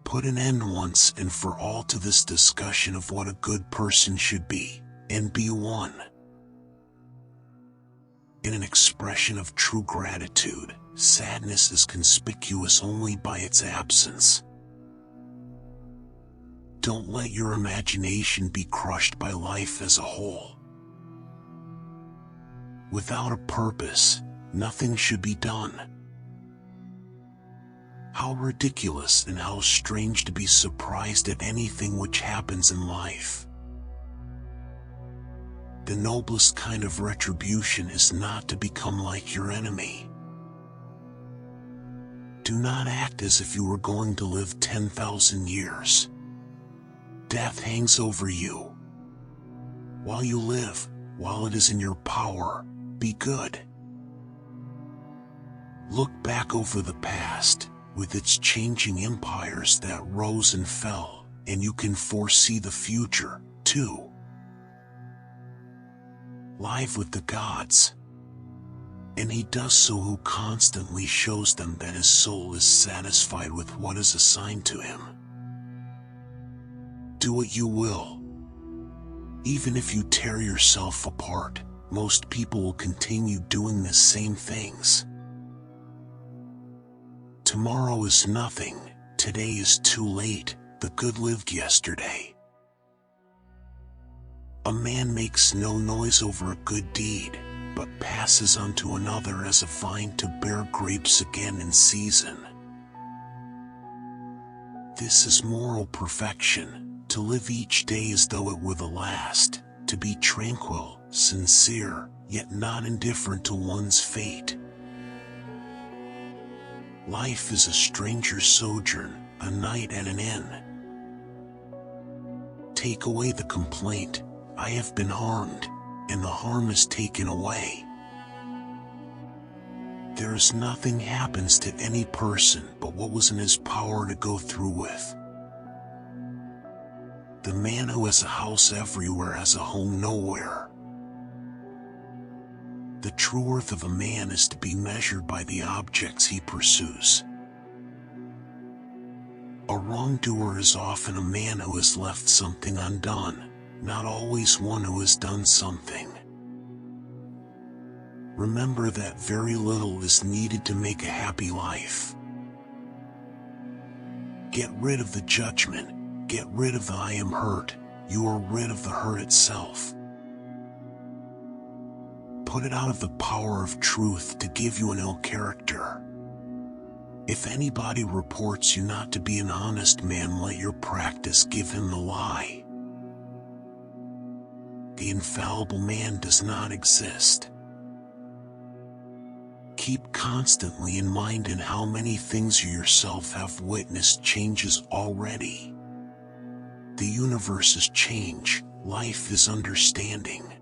Put an end once and for all to this discussion of what a good person should be, and be one. In an expression of true gratitude, sadness is conspicuous only by its absence. Don't let your imagination be crushed by life as a whole. Without a purpose, nothing should be done. How ridiculous and how strange to be surprised at anything which happens in life. The noblest kind of retribution is not to become like your enemy. Do not act as if you were going to live 10,000 years. Death hangs over you. While you live, while it is in your power, be good. Look back over the past, with its changing empires that rose and fell, and you can foresee the future, too. Live with the gods. And he does so who constantly shows them that his soul is satisfied with what is assigned to him. Do what you will. Even if you tear yourself apart, most people will continue doing the same things. Tomorrow is nothing, today is too late, the good lived yesterday. A man makes no noise over a good deed, but passes on to another as a vine to bear grapes again in season. This is moral perfection, to live each day as though it were the last, to be tranquil, sincere, yet not indifferent to one's fate. Life is a stranger's sojourn, a night at an inn. Take away the complaint, I have been harmed, and the harm is taken away. There is nothing happens to any person but what was in his power to go through with. The man who has a house everywhere has a home nowhere. The true worth of a man is to be measured by the objects he pursues. A wrongdoer is often a man who has left something undone, not always one who has done something. Remember that very little is needed to make a happy life. Get rid of the judgment, get rid of the I am hurt, you are rid of the hurt itself. Put it out of the power of truth to give you an ill character. If anybody reports you not to be an honest man, let your practice give him the lie. The infallible man does not exist. Keep constantly in mind in how many things you yourself have witnessed changes already. The universe is change, life is understanding.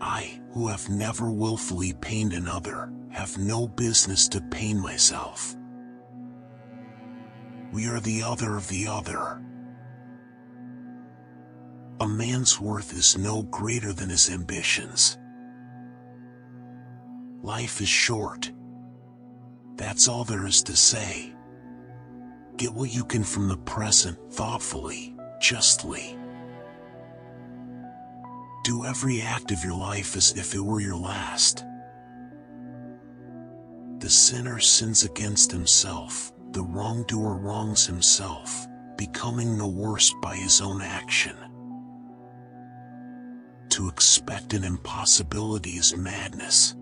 I, who have never willfully pained another, have no business to pain myself. We are the other of the other. A man's worth is no greater than his ambitions. Life is short. That's all there is to say. Get what you can from the present, thoughtfully, justly. Do every act of your life as if it were your last. The sinner sins against himself, the wrongdoer wrongs himself, becoming the worse by his own action. To expect an impossibility is madness.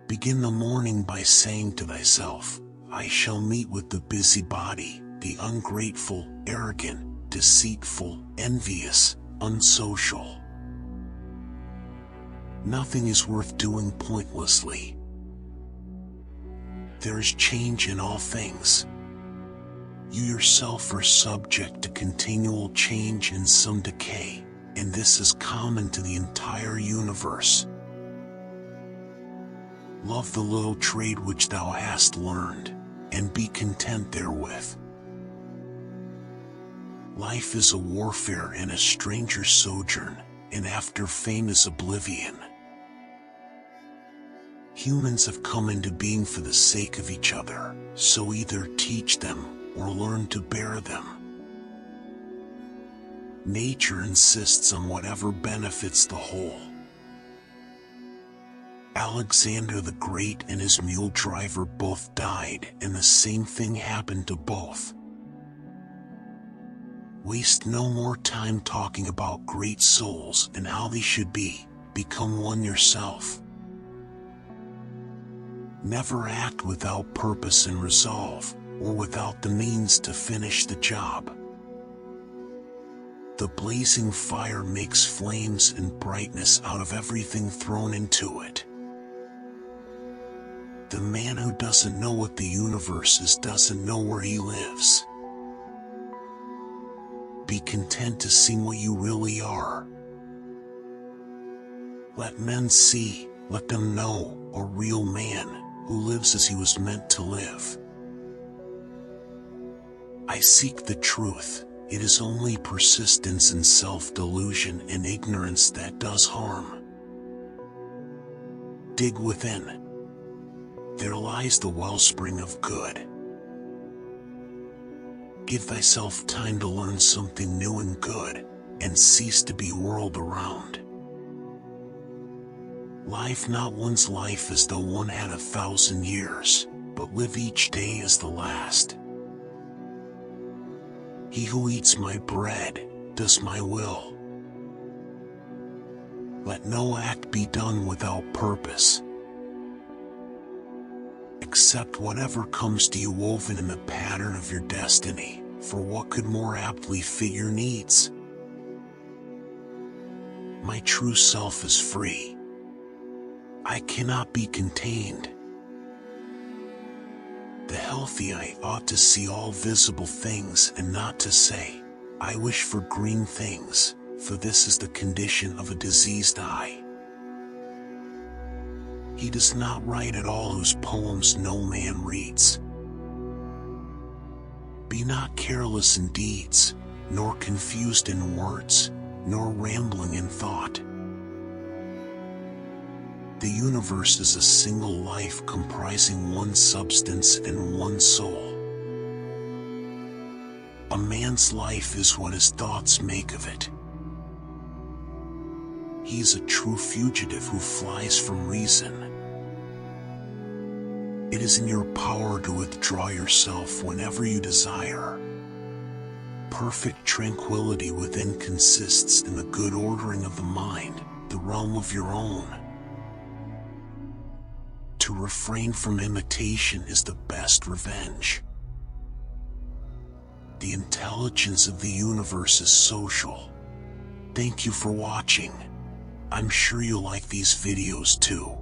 Begin the morning by saying to thyself, I shall meet with the busybody, the ungrateful, arrogant, deceitful, envious, unsocial. Nothing is worth doing pointlessly. There is change in all things. You yourself are subject to continual change and some decay, and this is common to the entire universe. Love the little trade which thou hast learned, and be content therewith. Life is a warfare and a stranger's sojourn, and after fame is oblivion. Humans have come into being for the sake of each other, so either teach them or learn to bear them. Nature insists on whatever benefits the whole. Alexander the Great and his mule driver both died, and the same thing happened to both. Waste no more time talking about great souls and how they should be. Become one yourself. Never act without purpose and resolve, or without the means to finish the job. The blazing fire makes flames and brightness out of everything thrown into it. The man who doesn't know what the universe is doesn't know where he lives. Be content to see what you really are. Let men see, let them know, a real man who lives as he was meant to live. I seek the truth. It is only persistence in self-delusion and ignorance that does harm. Dig within. There lies the wellspring of good. Give thyself time to learn something new and good, and cease to be whirled around. Life not one's life as though one had 1,000 years, but live each day as the last. He who eats my bread, does my will. Let no act be done without purpose. Accept whatever comes to you woven in the pattern of your destiny, for what could more aptly fit your needs? My true self is free. I cannot be contained. The healthy eye ought to see all visible things and not to say, I wish for green things, for this is the condition of a diseased eye. He does not write at all whose poems no man reads. Be not careless in deeds, nor confused in words, nor rambling in thought. The universe is a single life comprising one substance and one soul. A man's life is what his thoughts make of it. He is a true fugitive who flies from reason. It is in your power to withdraw yourself whenever you desire. Perfect tranquility within consists in the good ordering of the mind, the realm of your own. To refrain from imitation is the best revenge. The intelligence of the universe is social. Thank you for watching. I'm sure you'll like these videos too.